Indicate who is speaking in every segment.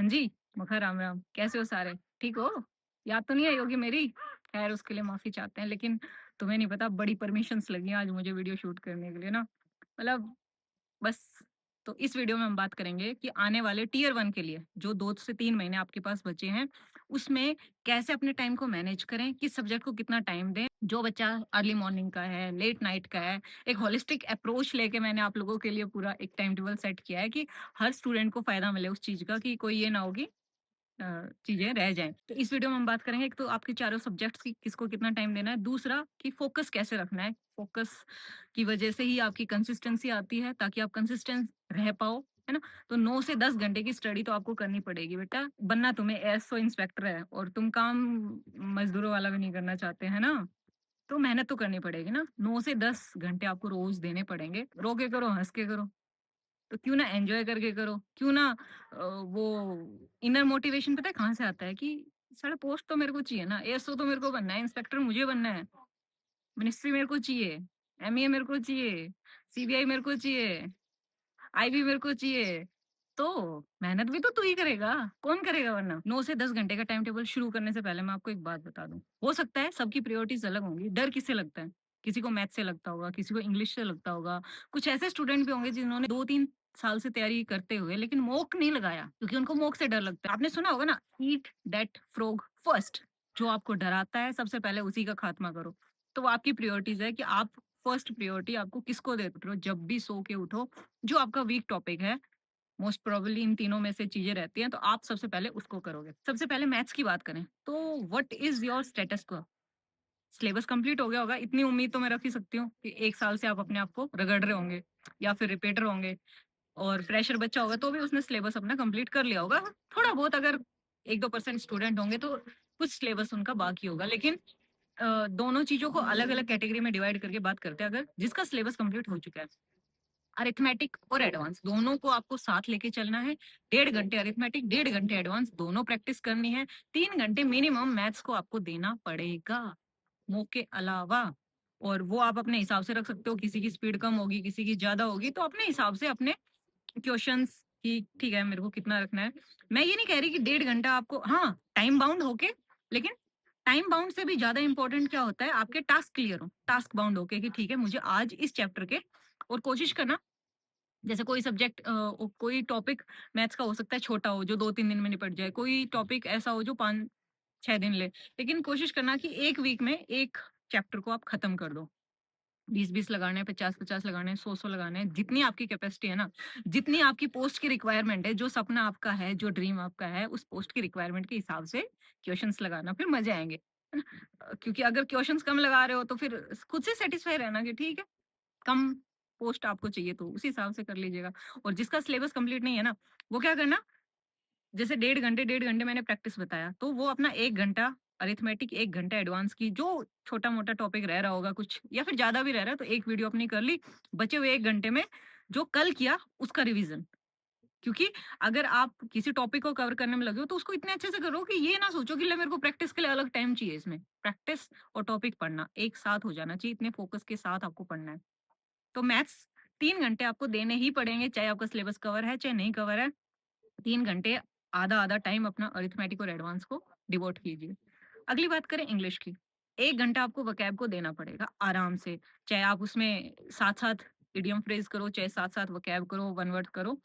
Speaker 1: हाँ जी, मखा राम राम। कैसे हो सारे? ठीक हो? याद तो नहीं आई होगी मेरी? खैर उसके लिए माफ़ी चाहते हैं, लेकिन तुम्हें नहीं पता बड़ी परमिशंस लगी आज मुझे वीडियो शूट करने के लिए ना। मतलब बस तो इस वीडियो में हम बात करेंगे कि आने वाले टियर 1 के लिए जो 2 से 3 महीने आपके पास बचे हैं, उसमें कैसे अपने टाइम को मैनेज करें, किस सब्जेक्ट को कितना टाइम दें। जो बच्चा अर्ली मॉर्निंग का है, लेट नाइट का है, एक होलिस्टिक अप्रोच लेके मैंने आप लोगों के लिए पूरा एक टाइम टेबल सेट किया है कि हर स्टूडेंट को फ़ायदा मिले उस चीज़ का, कि कोई ये ना हो कि चीज़ें रह जाएँ। तो इस वीडियो में हम बात करेंगे एक तो आपके चारों सब्जेक्ट्स की किसको कितना टाइम देना है, दूसरा कि फ़ोकस कैसे रखना है। फ़ोकस की वजह से ही आपकी कंसिस्टेंसी आती है ताकि आप कंसिस्टेंट रह पाओ, है ना? तो 9 से 10 घंटे की स्टडी तो आपको करनी पड़ेगी बेटा, बनना तुम्हें एएसओ इंस्पेक्टर है और तुम काम मज़दूरों वाला भी नहीं करना चाहते, है ना? तो मेहनत तो करनी पड़ेगी ना, 9 से 10 घंटे आपको रोज़ देने पड़ेंगे। रो के करो, हँस के करो। तो क्यों ना एन्जॉय करके करो, क्यों ना वो इनर मोटिवेशन पता है कहाँ से आता है कि साला पोस्ट तो मेरे को चाहिए ना, एएसओ तो मेरे को बनना है, इंस्पेक्टर मुझे बनना है, मिनिस्ट्री मेरे को चाहिए, एमईए मेरे को चाहिए, सीबीआई मेरे को चाहिए, आईबी मेरे को चाहिए। तो मेहनत भी तो तू ही करेगा, कौन करेगा वरना? 9 से 10 घंटे का टाइम टेबल शुरू करने से पहले मैं आपको एक बात बता दूँ। हो सकता है सबकी प्रायोरिटीज़ अलग होंगी, डर किससे लगता है? किसी को मैथ से लगता होगा, किसी को इंग्लिश से लगता होगा। कुछ ऐसे स्टूडेंट भी होंगे जिन्होंने 2-3 साल से तैयारी करते हुए लेकिन मॉक नहीं लगाया क्योंकि उनको मॉक से डर लगता है। आपने सुना होगा ना, ईट दैट फ्रॉग फर्स्ट। जो आपको डराता है सबसे पहले उसी का खात्मा करो। तो वो आपकी प्रायोरिटीज़ है कि आप फर्स्ट प्रायोरिटी आपको किसको देते हो जब भी सो के उठो। जो आपका वीक टॉपिक है, मोस्ट प्रोबेबली इन तीनों में से चीज़ें रहती हैं, तो आप सबसे पहले उसको करोगे। सबसे पहले मैथ्स की बात करें, तो what is your status quo? Syllabus complete हो गया होगा, इतनी उम्मीद तो मैं रख ही सकती हूँ कि 1 साल से आप अपने आप को रगड़ रहे होंगे या फिर रिपीटर होंगे और फ्रेशर बच्चा होगा तो भी उसने सिलेबस अपना कंप्लीट कर लिया होगा। थोड़ा बहुत अगर 1-2% स्टूडेंट होंगे तो कुछ सिलेबस उनका बाकी होगा, लेकिन दोनों चीज़ों को अलग-अलग कैटेगरी में डिवाइड करके बात करते हैं अगर जिसका सिलेबस कंप्लीट हो चुका है। अरिथमेटिक और एडवांस दोनों को आपको साथ लेके चलना है। 1.5 घंटे अरिथमेटिक, 1.5 घंटे एडवांस दोनों प्रैक्टिस करनी है। 3 घंटे मिनिमम मैथ्स को आपको देना पड़ेगा, मॉक के अलावा। और वो आप अपने हिसाब से रख सकते हो, किसी की स्पीड कम होगी, किसी की ज़्यादा होगी, तो अपने हिसाब से अपने क्वेश्चंस की ठीक है मेरे को कितना रखना है। मैं ये नहीं कह रही कि 1.5 घंटा आपको, हाँ, टाइम बाउंड होके, लेकिन टाइम बाउंड से भी ज़्यादा इम्पोर्टेंट क्या होता है, आपके टास्क क्लियर हो। टास्क बाउंड होके कि ठीक है मुझे आज इस चैप्टर के, और कोशिश करना जैसे कोई सब्जेक्ट कोई टॉपिक मैथ्स का हो सकता है छोटा हो जो 2-3 दिन में निपट जाए, कोई टॉपिक ऐसा हो जो 5-6 दिन ले। लेकिन कोशिश करना कि 1 वीक में 1 चैप्टर को आप खत्म कर दो। 20-20 लगाने हैं, 50-50 लगाने हैं, 100-100 लगाने हैं, जितनी आपकी कैपेसिटी है ना, जितनी आपकी पोस्ट की रिक्वायरमेंट है, जो सपना आपका है, जो ड्रीम आपका है, उस पोस्ट की रिक्वायरमेंट के हिसाब से क्वेश्चंस लगाना, फिर मज़े आएँगे। है ना? क्योंकि अगर क्वेश्चंस कम लगा रहे हो तो फिर खुद से सैटिस्फाई रहना कि ठीक है, कम पोस्ट आपको चाहिए तो उसी हिसाब से कर लीजिएगा। और जिसका सिलेबस कंप्लीट नहीं है ना, वो क्या करना, जैसे 1.5 घंटे मैंने प्रैक्टिस बताया, तो वो अपना 1 घंटा अरिथमेटिक, 1 घंटा एडवांस की जो छोटा-मोटा टॉपिक रह रहा होगा कुछ या फिर ज़्यादा भी रह रहा है तो एक वीडियो अपनी कर ली, बचे हुए 1 घंटे में जो कल किया उसका रिवीजन। क्योंकि अगर आप किसी टॉपिक को कवर करने में लगे हो तो उसको इतने अच्छे से करो कि ये ना सोचो कि ले मेरे को प्रैक्टिस के लिए अलग टाइम चाहिए इसमें। प्रैक्टिस और टॉपिक पढ़ना एक साथ हो जाना चाहिए, इतने फोकस के साथ आपको पढ़ना है। तो मैथ्स 3 घंटे आपको देने ही पड़ेंगे, चाहे आपका सिलेबस कवर है, चाहे नहीं कवर है। 3 घंटे आधा-आधा टाइम अपना अरिथमेटिक और एडवांस को डिवोट कीजिए। अगली बात करें इंग्लिश की। 1 घंटा आपको वोकैब को देना पड़ेगा आराम से। चाहे आप उसमें साथ-साथ इडियम फ्रेज़ करो, चाहे साथ-साथ वोकैब करो, वन वर्ड करो।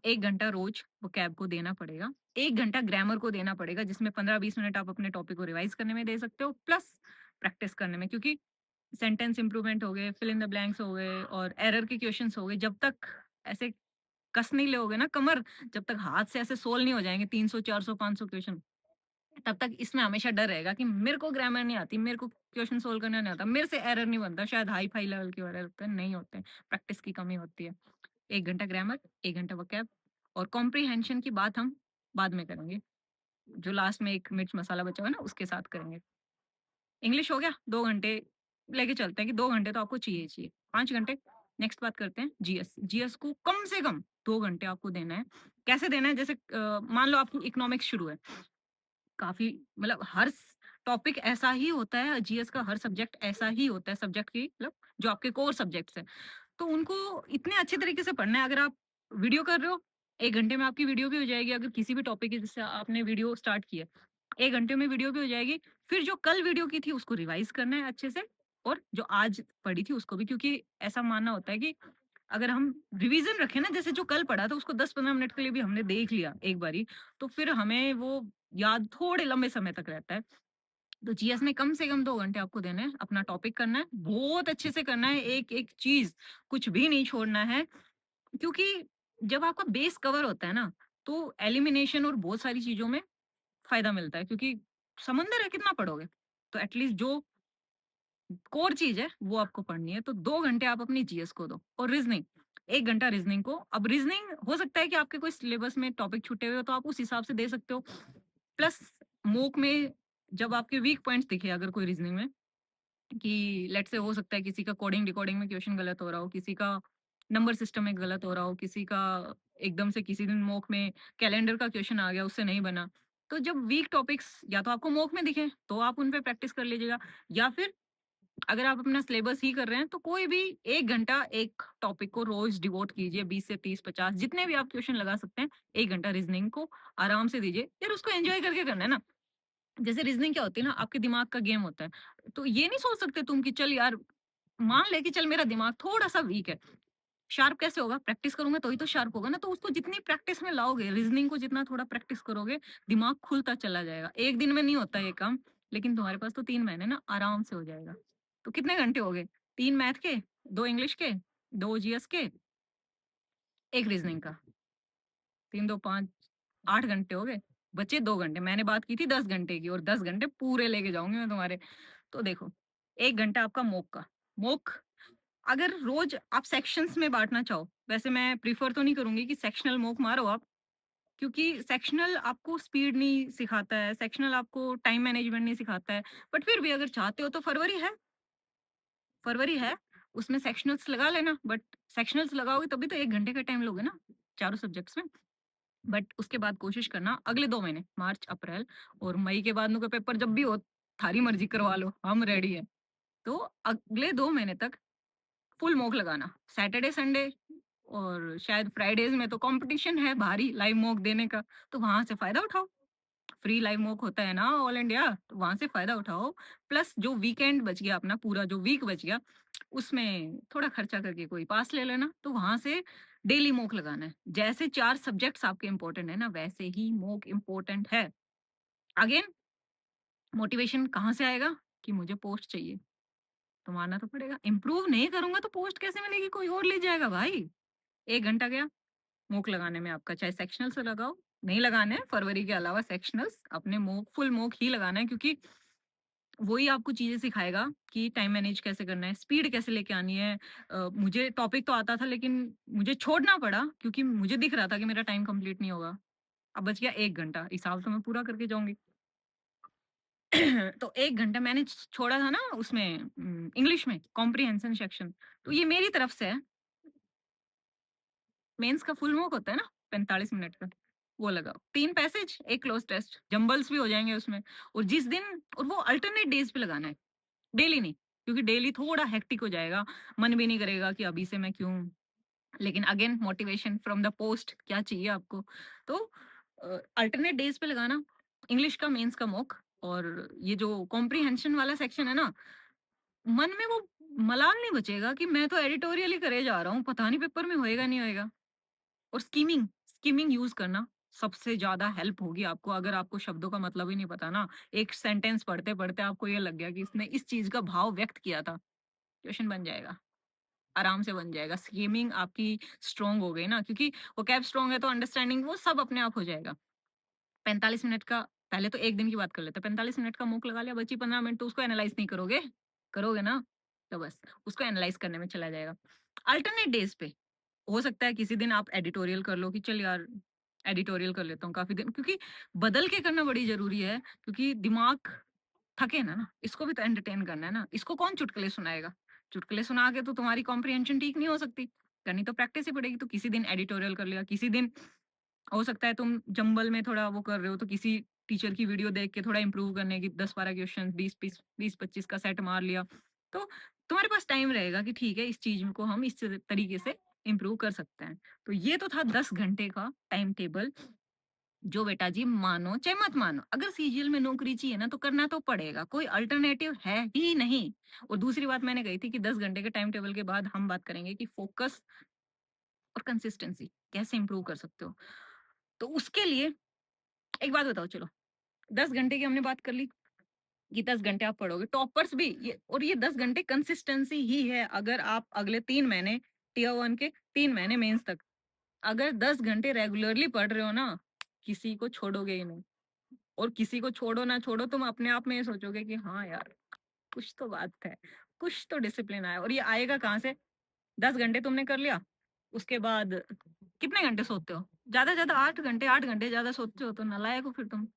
Speaker 1: 1 घंटा रोज़ वोकैब को देना पड़ेगा। 1 घंटा ग्रामर को देना पड़ेगा, जिसमें 15-20 मिनट आप अपने टॉपिक को रिवाइज़ करने में दे सकते हो, प्लस प्रैक्टिस करने में। क्योंकि सेंटेंस इंप्रूवमेंट हो गए, फिल इन द ब्लैंक्स हो गए और एरर के क्वेश्चन्स हो गए, जब तक ऐसे कस नहीं लोगे ना कमर, जब तक हाथ से ऐसे सोल्व नहीं हो जाएँगे 300, 400, 500 क्वेश्चन, तब तक इसमें हमेशा डर रहेगा कि मेरे को ग्रामर नहीं आती, मेरे को क्वेश्चन सोल्व करना नहीं आता, मेरे से एरर नहीं बनता, शायद हाई-फाई लेवल के एरर होते हैं, नहीं होते हैं, प्रैक्टिस की कमी होती है। 1 घंटा ग्रामर, 1 घंटा वोकैब और कॉम्प्रिहेंशन की बात हम बाद में करेंगे। जो लास्ट में एक मिर्च मसाला बचा हुआ है ना, उसके साथ करेंगे। इंग्लिश हो गया 2 घंटे, लेके चलते हैं कि 2 घंटे तो आपको चाहिए ही चाहिए। 5 घंटे, नेक्स्ट बात करते हैं जीएस। जीएस को कम से कम 2 घंटे आपको देना है। कैसे देना है? जैसे मान लो आपकी इकोनॉमिक्स शुरू है। काफ़ी मतलब हर टॉपिक ऐसा ही होता है, जीएस का हर सब्जेक्ट ऐसा ही होता है, सब्जेक्ट की मतलब जो आपके कोर सब्जेक्ट्स हैं। तो उनको इतने अच्छे तरीके से पढ़ना है, अगर आप वीडियो कर रहे हो 1 घंटे में आपकी वीडियो भी हो जाएगी अगर किसी भी टॉपिक की जैसे आपने वीडियो स्टार्ट की है। 1 घंटे में वीडियो भी हो जाएगी, फिर जो कल वीडियो की थी उसको रिवाइज़ करना है अच्छे से और जो आज पढ़ी थी उसको भी क्योंकि ऐसा मानना होता है कि अगर हम रिवीज़न रखें ना जैसे जो कल पढ़ा था उसको 10-15 मिनट के लिए भी हमने देख लिया एक बारी, तो फिर हमें वो याद थोड़े लंबे समय तक रहता है। तो जीएस में कम से कम 2 घंटे आपको देने हैं, अपना टॉपिक करना है, बहुत अच्छे से करना है, एक-एक चीज़, कुछ भी नहीं छोड़ना है क्योंकि जब आपका बेस कवर होता है ना, तो एलिमिनेशन और बहुत सारी चीज़ों में फ़ायदा मिलता है क्योंकि समंदर है, कितना पढ़ोगे? तो एटलीस्ट जो कोर चीज़ है, वो आपको पढ़नी है, तो 2 घंटे आप अपनी जीएस को दो और रीज़निंग, 1 घंटा रीज़निंग को। अब रीज़निंग हो सकता है कि आपके कोई सिलेबस में टॉपिक छूटे हुए हो, तो आप उस हिसाब से दे सकते हो। प्लस मॉक में जब आपके वीक पॉइंट्स दिखे अगर कोई रीज़निंग में कि लेट्स से हो सकता है किसी का कोडिंग डिकोडिंग में क्वेश्चन गलत हो रहा हो, किसी का नंबर सिस्टम में गलत हो रहा हो, किसी का एकदम से किसी दिन मॉक में कैलेंडर का क्वेश्चन आ गया, उससे नहीं बना। तो जब वीक टॉपिक्स या तो आपको मॉक में दिखें, तो आप उन पे प्रैक्टिस कर लीजिएगा या फिर अगर आप अपना सिलेबस ही कर रहे हैं, तो कोई भी 1 घंटा एक टॉपिक को रोज़ डिवोट कीजिए 20 से 30, 50 जितने भी आप क्वेश्चन लगा सकते हैं, 1 घंटा रीज़निंग को आराम से दीजिए। यार उसको एन्जॉय करके करना है ना। जैसे रीज़निंग क्या होती है ना, आपके दिमाग का गेम होता है। तो ये नहीं सोच सकते तुम कि चल यार मान ले कि चल मेरा दिमाग थोड़ा-सा वीक है, शार्प कैसे होगा? प्रैक्टिस करूँगा तो ही तो शार्प होगा ना, तो उसको जितनी प्रैक्टिस में लाओगे, रीज़निंग को जितना थोड़ा प्रैक्टिस करोगे, दिमाग खुलता चला जाएगा। 1 दिन में नहीं होता ये काम, लेकिन तुम्हारे पास तो 3 महीने ना आराम से हो जाएगा। तो कितने घंटे हो गए? 3 मैथ के, 2 इंग्लिश के, 2 जीएस के, 1 रीज़निंग का। 3 2 5 8 घंटे हो गए, बचे 2 घंटे। मैंने बात की थी 10 घंटे की और 10 घंटे पूरे लेके जाऊँगी मैं तुम्हारे। तो देखो, 1 घंटा आपका मॉक का। मॉक अगर रोज़ आप सेक्शंस में बाँटना चाहो, वैसे मैं प्रेफ़र तो नहीं करूँगी कि सेक्शनल मॉक मारो आप, क्योंकि सेक्शनल आपको स्पीड नहीं सिखाता है, सेक्शनल आपको टाइम मैनेजमेंट नहीं सिखाता है। बट फिर भी अगर चाहते हो तो फरवरी है, उसमें सेक्शनल्स लगा लेना, बट सेक्शनल्स लगाओगे तभी तो 1 घंटे का टाइम लोगे ना, चारों सब्जेक्ट्स में। बट उसके बाद कोशिश करना अगले 2 महीने मार्च, अप्रैल और मई के बाद नु का पेपर जब भी हो, थारी मर्ज़ी करवा लो, हम रेडी हैं। तो अगले 2 महीने तक फुल मॉक लगाना। सैटरडे, संडे और शायद फ्राइडेज़ में तो कॉम्पिटिशन है भारी लाइव मॉक देने का, तो वहाँ से फ़ायदा उठाओ। फ्री लाइव मॉक होता है ना ऑल इंडिया, तो वहाँ से फ़ायदा उठाओ। प्लस जो वीकेंड बच गया अपना पूरा जो वीक बच गया, उसमें थोड़ा खर्चा करके कोई पास ले लेना, तो वहाँ से डेली मॉक लगाना है। जैसे 4 सब्जेक्ट्स आपके इम्पोर्टेंट है ना, वैसे ही मॉक इम्पोर्टेंट है। अगेन मोटिवेशन कहाँ से आएगा कि मुझे पोस्ट चाहिए, तो मानना तो पड़ेगा। इम्प्रूव नहीं करूँगा तो पोस्ट कैसे मिलेगी? कोई और ले जाएगा भाई। 1 घंटा गया मूक लगाने में आपका, चाहे सेक्शनल से लगाओ, नहीं लगाने हैं फरवरी के अलावा सेक्शनल्स, अपने मूक फुल मूक ही लगाना है क्योंकि वही आपको चीज़ें सिखाएगा कि टाइम मैनेज कैसे करना है, स्पीड कैसे लेके आनी है। मुझे टॉपिक तो आता था लेकिन मुझे छोड़ना पड़ा क्योंकि मुझे दिख रहा था कि मेरा टाइम कंप्लीट नहीं होगा। अब बच गया 1 घंटा, हिसाब तो मैं पूरा करके जाऊँगी। तो 1 घंटा मैंने छोड़ा था ना उसमें इंग्लिश में कॉम्प्रिहेंशन सेक्शन, तो ये मेरी तरफ से है। मेंस का फुल मूक होता है ना 45 मिनट का, वो लगाओ। 3 पैसेज, 1 क्लोज़ टेस्ट, जंबल्स भी हो जाएँगे उसमें और जिस दिन और वो अल्टरनेट डेज़ पे लगाना है, डेली नहीं, क्योंकि डेली थोड़ा हेक्टिक हो जाएगा, मन भी नहीं करेगा कि अभी से मैं क्यों लेकिन again motivation from the post क्या चाहिए आपको? तो अल्टरनेट डेज़ पे लगाना, इंग्लिश का मेंस का मॉक और ये जो कॉम्प्रिहेंशन वाला सेक्शन है ना, मन में वो मलाल नहीं बचेगा कि मैं तो एडिटोरियल ही करे जा रहा हूँ, पता नहीं पेपर में होएगा नहीं होएगा। और स्किमिंग स्किमिंग यूज़ करना सबसे ज़्यादा हेल्प होगी आपको अगर आपको शब्दों का मतलब ही नहीं पता ना, एक सेंटेंस पढ़ते-पढ़ते आपको ये लग गया कि इसने इस चीज़ का भाव व्यक्त किया था, क्वेश्चन बन जाएगा, आराम से बन जाएगा। स्किमिंग आपकी स्ट्रॉन्ग हो गई ना क्योंकि वोकैब स्ट्रॉन्ग है तो अंडरस्टैंडिंग वो सब अपने आप हो जाएगा। 45 मिनट का पहले तो 1 दिन की बात कर लेते हैं, 45 मिनट का मूक लगा लिया, बची 15 मिनट तो उसको एनालाइज़ नहीं करोगे? करोगे ना? तो बस उसको एनालाइज़ करने में चला जाएगा। अल्टरनेट डेज़ पे हो सकता है किसी दिन आप एडिटोरियल कर लो कि चल यार एडिटोरियल कर लेता हूँ काफ़ी दिन क्योंकि बदल के करना बड़ी ज़रूरी है क्योंकि दिमाग थके ना, इसको भी तो एंटरटेन करना है ना, इसको कौन चुटकुले सुनाएगा? चुटकुले सुना के तो तुम्हारी कॉम्प्रिहेंशन ठीक नहीं हो सकती, करनी तो प्रैक्टिस ही पड़ेगी, तो किसी दिन एडिटोरियल कर लिया, किसी दिन हो सकता है तुम जंबल में थोड़ा वो कर रहे हो तो किसी टीचर की वीडियो देख के थोड़ा इम्प्रूव करने की 10-12 क्वेश्चन 20-25 का सेट मार लिया। तो तुम्हारे पास टाइम रहेगा कि ठीक है इस चीज़ को हम इस तरीके से इम्प्रूव कर सकते हैं। तो ये तो था 10 घंटे का टाइम टेबल, जो बेटा जी मानो चाहे मत मानो, अगर सीजीएल में नौकरी चाहिए ना तो करना तो पड़ेगा, कोई अल्टरनेटिव है ही नहीं। और दूसरी बात मैंने कही थी कि 10 घंटे के टाइम टेबल के बाद हम बात करेंगे कि फोकस और कंसिस्टेंसी कैसे इम्प्रूव कर सकते हो। तो उसके लिए एक बात बताओ, चलो 10 घंटे की हमने बात कर ली कि 10 घंटे आप पढ़ोगे, टॉपर्स भी ये, और ये 10 घंटे कंसिस्टेंसी ही है। अगर आप अगले 3 महीने टियर 1 के 3 महीने मेंस तक अगर 10 घंटे रेगुलरली पढ़ रहे हो ना, किसी को छोड़ोगे ही नहीं। और किसी को छोड़ो ना छोड़ो, तुम अपने आप में ये सोचोगे कि हाँ यार, कुछ तो बात है, कुछ तो डिसिप्लिन आया। और ये आएगा कहाँ से? 10 घंटे तुमने कर लिया, उसके बाद कितने घंटे सोते हो? ज़्यादा से ज़्यादा 8 घंटे, 8 घंटे ज़्यादा सोते हो तो नालायक हो फिर तुम।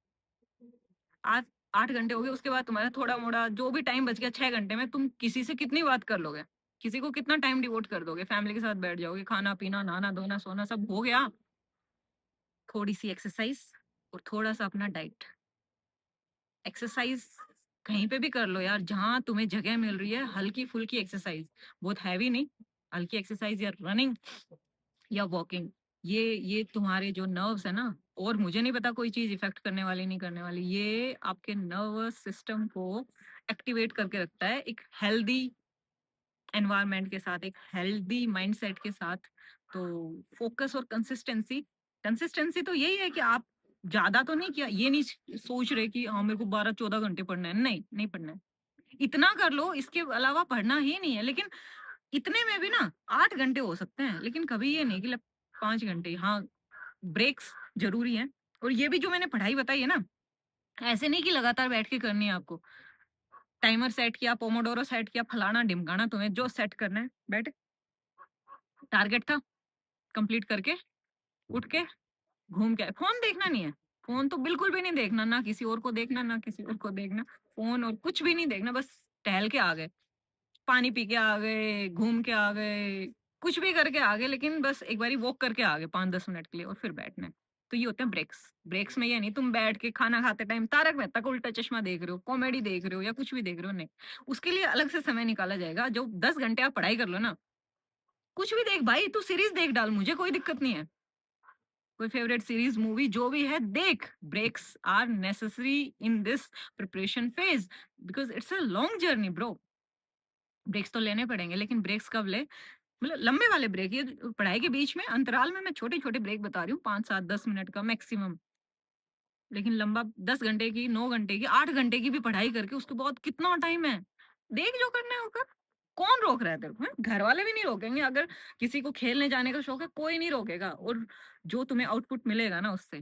Speaker 1: 8 8 घंटे हो गए, उसके बाद तुम्हारा थोड़ा-मोड़ा जो भी टाइम बच गया 6 घंटे में तुम किसी से कितनी बात कर लोगे? किसी को कितना टाइम डिवोट कर दोगे? फैमिली के साथ बैठ जाओगे, खाना-पीना, नहाना-धोना, सोना सब हो गया। थोड़ी-सी एक्सरसाइज़ और थोड़ा-सा अपना डाइट। एक्सरसाइज़ कहीं पे भी कर लो यार, जहाँ तुम्हें जगह मिल रही है, हल्की-फुल्की एक्सरसाइज़, बहुत हैवी नहीं, हल्की एक्सरसाइज़ या रनिंग या वॉकिंग। ये तुम्हारे जो नर्व्स है ना, और मुझे नहीं पता कोई चीज़ इफ़ेक्ट करने वाली, नहीं करने वाली, ये आपके नर्वस सिस्टम को एक्टिवेट करके रखता है, एक हेल्दी एनवायरनमेंट के साथ, एक हेल्दी माइंडसेट के साथ। तो फोकस और कंसिस्टेंसी, कंसिस्टेंसी तो यही है कि आप ज़्यादा तो नहीं किया, ये नहीं सोच रहे कि हाँ, मेरे को 12-14 घंटे पढ़ना है, नहीं, नहीं पढ़ना है। इतना कर लो, इसके अलावा पढ़ना ही नहीं है। लेकिन इतने में भी ना 8 घंटे हो सकते हैं, लेकिन कभी ये नहीं कि 5 घंटे। हाँ, ब्रेक्स ज़रूरी हैं। और ये भी जो मैंने पढ़ाई बताई है ना, ऐसे नहीं कि लगातार बैठ के करनी है आपको। टाइमर सेट किया, पोमोडोरो सेट किया, फलाना-ढिमकाना, तुम्हें जो सेट करना है, बैठ, टारगेट था, कंप्लीट करके, उठ के, घूम के आए। फ़ोन देखना नहीं है, फ़ोन तो बिल्कुल भी नहीं देखना, ना किसी और को देखना, ना किसी और को देखना। फ़ोन और कुछ भी नहीं देखना, बस टहल के आ गए। पानी पी के आ गए, घूम के आ गए, कुछ भी करके आ गए, लेकिन बस एक बारी वॉक करके आ गए 5-10 मिनट के लिए और फिर बैठना है। तो ये होते हैं ब्रेक्स। ब्रेक्स में ये नहीं तुम बैठ के खाना खाते टाइम तारक मेहता का उल्टा चश्मा देख रहे हो, कॉमेडी देख रहे हो या कुछ भी देख रहे हो, नहीं। उसके लिए अलग से समय निकाला जाएगा। जो 10 घंटे आप पढ़ाई कर लो ना, कुछ भी देख भाई, तू सीरीज़ देख डाल, मुझे कोई दिक्कत नहीं है। कोई फेवरेट सीरीज़, मूवी जो भी है देख। Breaks are necessary in this preparation phase because it's a long journey bro. Breaks तो लेने पड़ेंगे, लेकिन ब्रेक्स कब लें? मतलब लंबे वाले ब्रेक, ये पढ़ाई के बीच में अंतराल में मैं छोटे-छोटे ब्रेक बता रही हूँ, 5, 7, 10 मिनट का मैक्सिमम। लेकिन लंबा 10 घंटे की, 9 घंटे की, 8 घंटे की भी पढ़ाई करके उसके बाद कितना टाइम है? देख जो करना है वो कर। कौन रोक रहा है तेरे को? हैं? घर वाले भी नहीं रोकेंगे। अगर किसी को खेलने जाने का शौक है, कोई नहीं रोकेगा। और जो तुम्हें आउटपुट मिलेगा ना उससे,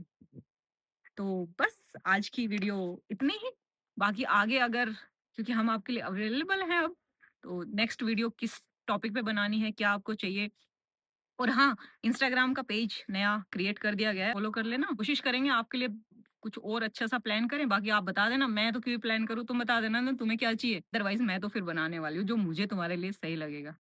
Speaker 1: तो बस आज की वीडियो इतनी ही। बाकी आगे अगर, क्योंकि हम आपके लिए अवेलेबल हैं अब, तो नेक्स्ट वीडियो किस टॉपिक पे बनानी है, क्या आपको चाहिए, और हाँ, इंस्टाग्राम का पेज नया क्रिएट कर दिया गया है, फॉलो कर लेना। कोशिश करेंगे आपके लिए कुछ और अच्छा-सा प्लान करें, बाकी आप बता देना, मैं तो क्यों प्लान करूँ, तुम बता देना ना तुम्हें क्या चाहिए। अदरवाइज़ मैं तो फिर बनाने वाली हूँ, जो मुझे तुम्हारे लिए सही लगेगा।